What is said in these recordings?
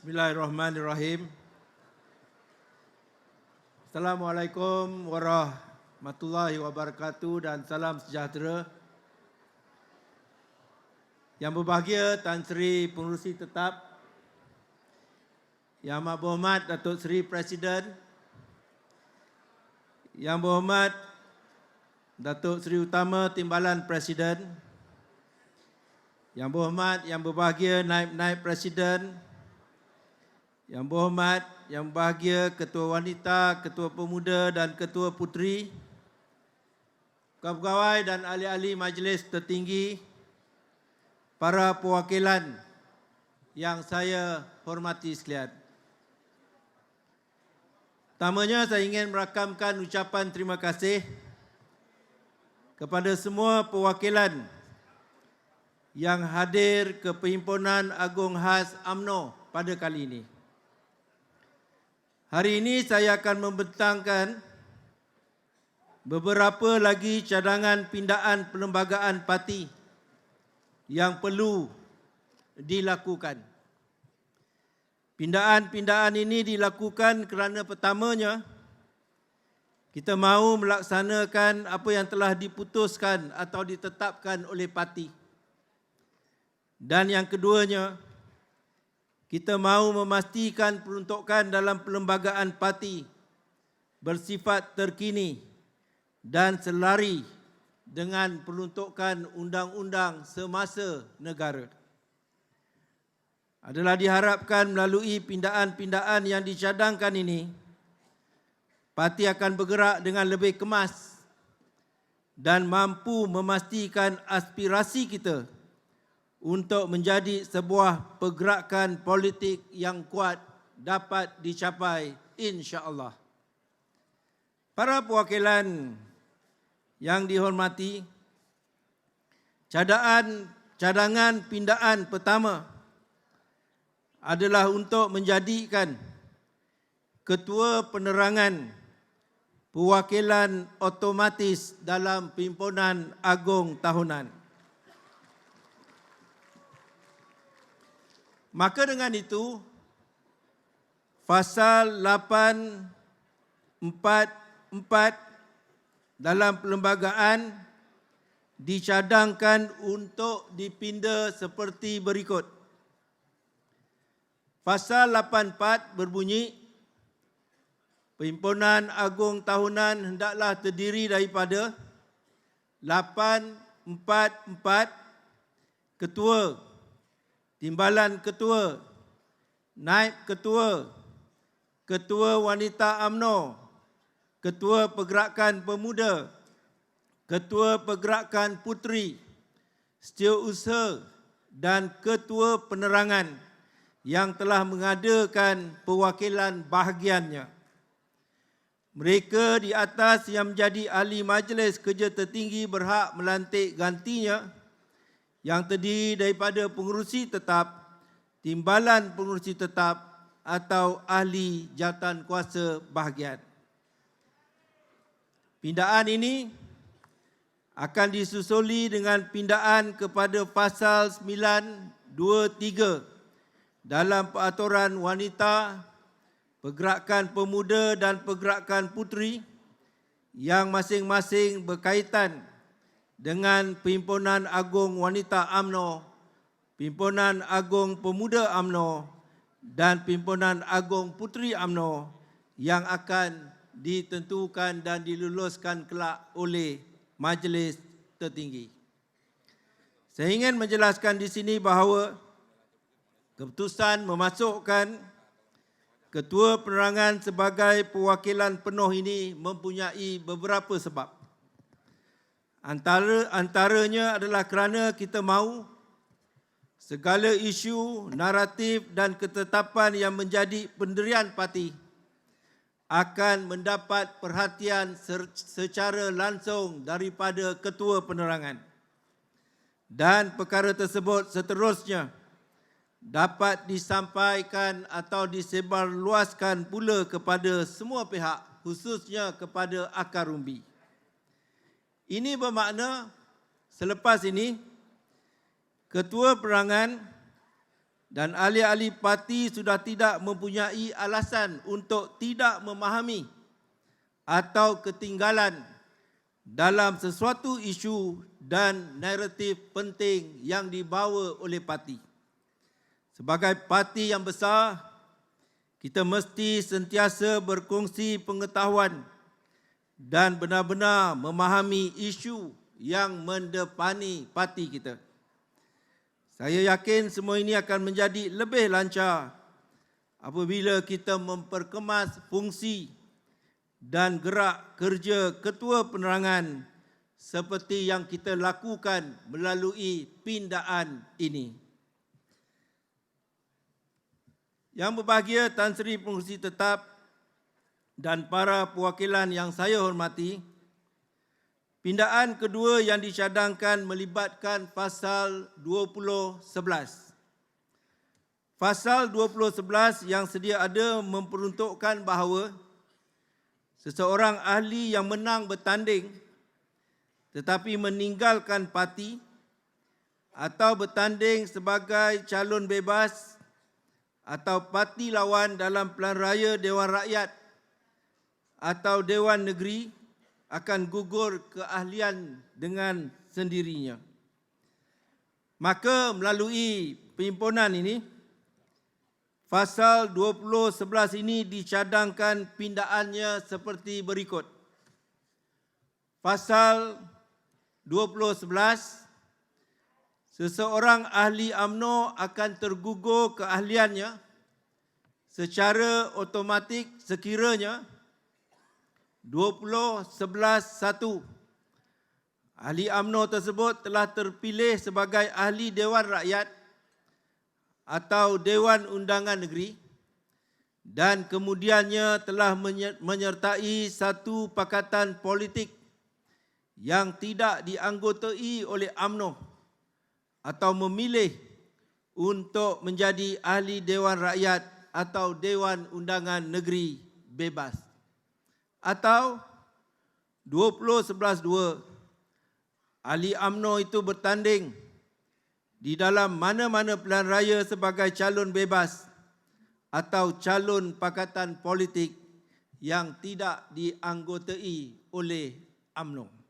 Bismillahirrahmanirrahim. Assalamualaikum warahmatullahi wabarakatuh dan salam sejahtera. Yang berbahagia Tan Sri Pengerusi Tetap, Yang Amat Berhormat Datuk Seri Presiden, Yang Berhormat Datuk Seri Utama Timbalan Presiden, Yang Berhormat, Yang Berbahagia Naib-Naib Presiden, Yang Berhormat, Yang Berbahagia Ketua Wanita, Ketua Pemuda dan Ketua Puteri, pegawai dan ahli-ahli majlis tertinggi, para perwakilan yang saya hormati sekalian. Pertamanya saya ingin merakamkan ucapan terima kasih kepada semua perwakilan yang hadir ke Perhimpunan Agung Khas UMNO pada kali ini. Hari ini saya akan membentangkan beberapa lagi cadangan pindaan perlembagaan parti yang perlu dilakukan. Pindaan-pindaan ini dilakukan kerana pertamanya, kita mahu melaksanakan apa yang telah diputuskan atau ditetapkan oleh parti. Dan yang keduanya, kita mahu memastikan peruntukan dalam perlembagaan parti bersifat terkini dan selari dengan peruntukan undang-undang semasa negara. Adalah diharapkan melalui pindaan-pindaan yang dicadangkan ini, parti akan bergerak dengan lebih kemas dan mampu memastikan aspirasi kita untuk menjadi sebuah pergerakan politik yang kuat dapat dicapai insya-Allah. Para perwakilan yang dihormati, cadangan pindaan pertama adalah untuk menjadikan Ketua Penerangan perwakilan otomatis dalam Perhimpunan Agung Tahunan. Maka dengan itu, Pasal 844 dalam perlembagaan dicadangkan untuk dipinda seperti berikut. Pasal 84 berbunyi, Perhimpunan Agung Tahunan hendaklah terdiri daripada 844 ketua, timbalan ketua, naib ketua, ketua wanita UMNO, ketua pergerakan pemuda, ketua pergerakan puteri, setiausaha dan ketua penerangan yang telah mengadakan perwakilan bahagiannya. Mereka di atas yang menjadi ahli majlis kerja tertinggi berhak melantik gantinya yang terdiri daripada pengerusi tetap, timbalan pengerusi tetap atau ahli jawatan kuasa bahagian. Pindaan ini akan disusuli dengan pindaan kepada Pasal 923 dalam Peraturan Wanita, Pergerakan Pemuda dan Pergerakan Puteri yang masing-masing berkaitan dengan Perhimpunan Agung Wanita UMNO, Perhimpunan Agung Pemuda UMNO dan Perhimpunan Agung Puteri UMNO yang akan ditentukan dan diluluskan kelak oleh majlis tertinggi. Saya ingin menjelaskan di sini bahawa keputusan memasukkan Ketua Penerangan sebagai perwakilan penuh ini mempunyai beberapa sebab. Antaranya adalah kerana kita mahu segala isu, naratif dan ketetapan yang menjadi pendirian parti akan mendapat perhatian secara langsung daripada Ketua Penerangan. Dan perkara tersebut seterusnya dapat disampaikan atau disebarluaskan pula kepada semua pihak, khususnya kepada akar umbi. Ini bermakna selepas ini Ketua Penerangan dan ahli-ahli parti sudah tidak mempunyai alasan untuk tidak memahami atau ketinggalan dalam sesuatu isu dan naratif penting yang dibawa oleh parti. Sebagai parti yang besar, kita mesti sentiasa berkongsi pengetahuan dan benar-benar memahami isu yang mendepani parti kita. Saya yakin semua ini akan menjadi lebih lancar apabila kita memperkemas fungsi dan gerak kerja Ketua Penerangan seperti yang kita lakukan melalui pindaan ini. Yang berbahagia Tan Sri Pengerusi Tetap dan para perwakilan yang saya hormati, pindaan kedua yang dicadangkan melibatkan Pasal 2011. Pasal 2011 yang sedia ada memperuntukkan bahawa seseorang ahli yang menang bertanding tetapi meninggalkan parti atau bertanding sebagai calon bebas atau parti lawan dalam pilihan raya Dewan Rakyat atau Dewan Negeri akan gugur keahlian dengan sendirinya. Maka melalui perhimpunan ini, Pasal 2011 ini dicadangkan pindaannya seperti berikut. Pasal 2011, seseorang ahli UMNO akan tergugur keahliannya secara automatik sekiranya 2011(1) ahli UMNO tersebut telah terpilih sebagai ahli Dewan Rakyat atau Dewan Undangan Negeri dan kemudiannya telah menyertai satu pakatan politik yang tidak dianggotai oleh UMNO atau memilih untuk menjadi ahli Dewan Rakyat atau Dewan Undangan Negeri bebas. Atau 2011(2), ahli UMNO itu bertanding di dalam mana-mana pilihan raya sebagai calon bebas atau calon pakatan politik yang tidak dianggotai oleh UMNO.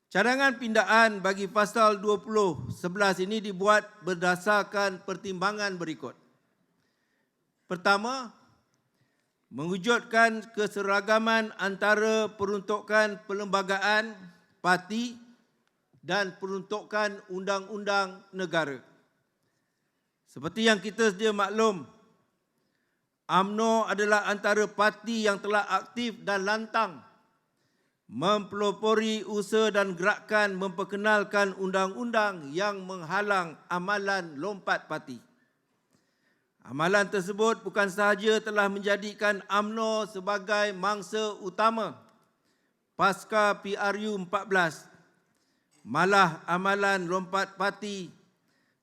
Cadangan pindaan bagi Pasal 2011 ini dibuat berdasarkan pertimbangan berikut. Pertama, mewujudkan keseragaman antara peruntukan perlembagaan, parti dan peruntukan undang-undang negara. Seperti yang kita sedia maklum, UMNO adalah antara parti yang telah aktif dan lantang mempelopori usaha dan gerakan memperkenalkan undang-undang yang menghalang amalan lompat parti. Amalan tersebut bukan sahaja telah menjadikan UMNO sebagai mangsa utama pasca PRU 14, malah amalan lompat parti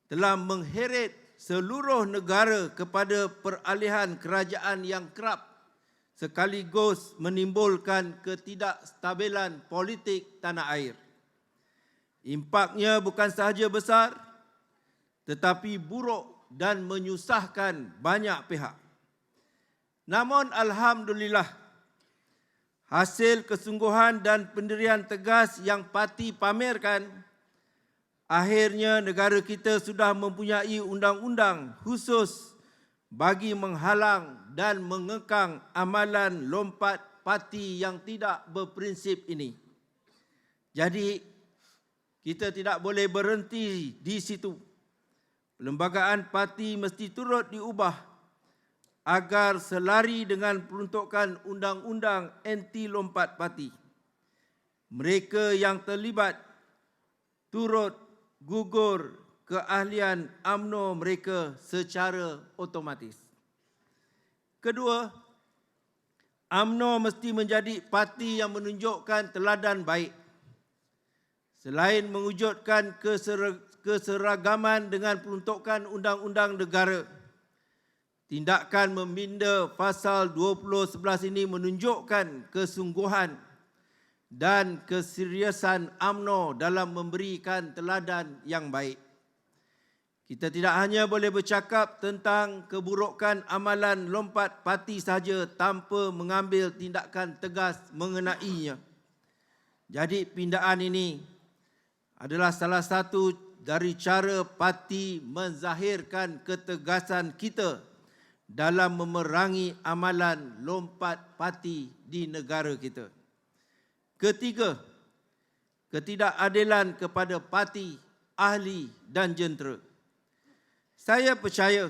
telah mengheret seluruh negara kepada peralihan kerajaan yang kerap sekaligus menimbulkan ketidakstabilan politik tanah air. Impaknya bukan sahaja besar tetapi buruk dan menyusahkan banyak pihak. Namun alhamdulillah, hasil kesungguhan dan pendirian tegas yang parti pamerkan, akhirnya negara kita sudah mempunyai undang-undang khusus bagi menghalang dan mengekang amalan lompat parti yang tidak berprinsip ini. Jadi, kita tidak boleh berhenti di situ. Perlembagaan parti mesti turut diubah agar selari dengan peruntukan undang-undang anti lompat parti. Mereka yang terlibat turut gugur keahlian UMNO mereka secara otomatis. Kedua, UMNO mesti menjadi parti yang menunjukkan teladan baik. Selain mewujudkan keseragaman dengan peruntukan undang-undang negara, tindakan meminda Pasal 2011 ini menunjukkan kesungguhan dan keseriusan UMNO dalam memberikan teladan yang baik. Kita tidak hanya boleh bercakap tentang keburukan amalan lompat parti sahaja tanpa mengambil tindakan tegas mengenainya. Jadi pindaan ini adalah salah satu dari cara parti menzahirkan ketegasan kita dalam memerangi amalan lompat parti di negara kita. Ketiga, ketidakadilan kepada parti, ahli dan jentera. Saya percaya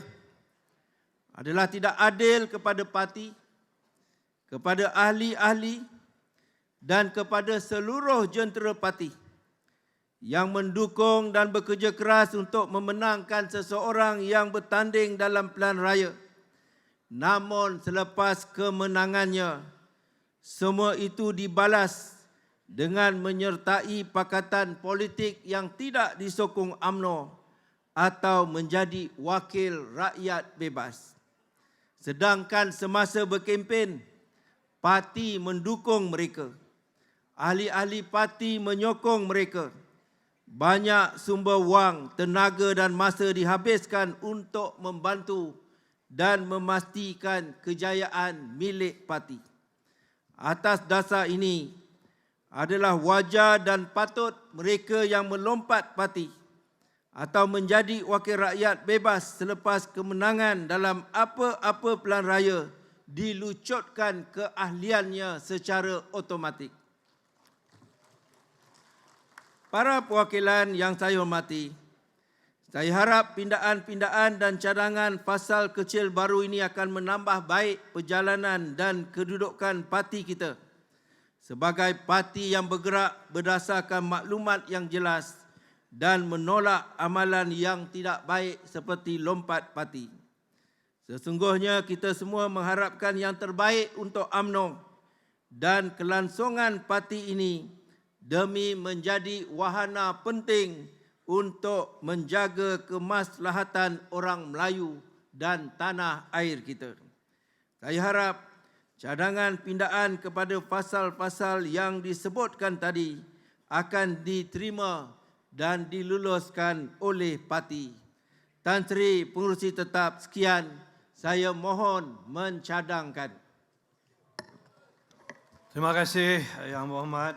adalah tidak adil kepada parti, kepada ahli-ahli dan kepada seluruh jentera parti yang mendukung dan bekerja keras untuk memenangkan seseorang yang bertanding dalam pilihan raya. Namun selepas kemenangannya, semua itu dibalas dengan menyertai pakatan politik yang tidak disokong UMNO atau menjadi wakil rakyat bebas. Sedangkan semasa berkempen, parti mendukung mereka. Ahli-ahli parti menyokong mereka. Banyak sumber wang, tenaga dan masa dihabiskan untuk membantu dan memastikan kejayaan milik parti. Atas dasar ini, adalah wajar dan patut mereka yang melompat parti atau menjadi wakil rakyat bebas selepas kemenangan dalam apa-apa pilihan raya dilucutkan keahliannya secara otomatik. Para perwakilan yang saya hormati, saya harap pindaan-pindaan dan cadangan pasal kecil baru ini akan menambah baik perjalanan dan kedudukan parti kita sebagai parti yang bergerak berdasarkan maklumat yang jelas dan menolak amalan yang tidak baik seperti lompat parti. Sesungguhnya kita semua mengharapkan yang terbaik untuk UMNO dan kelangsungan parti ini demi menjadi wahana penting untuk menjaga kemaslahatan orang Melayu dan tanah air kita. Saya harap cadangan pindaan kepada pasal-pasal yang disebutkan tadi akan diterima dan diluluskan oleh parti. Tan Sri Pengerusi Tetap, sekian, saya mohon mencadangkan. Terima kasih Yang Berhormat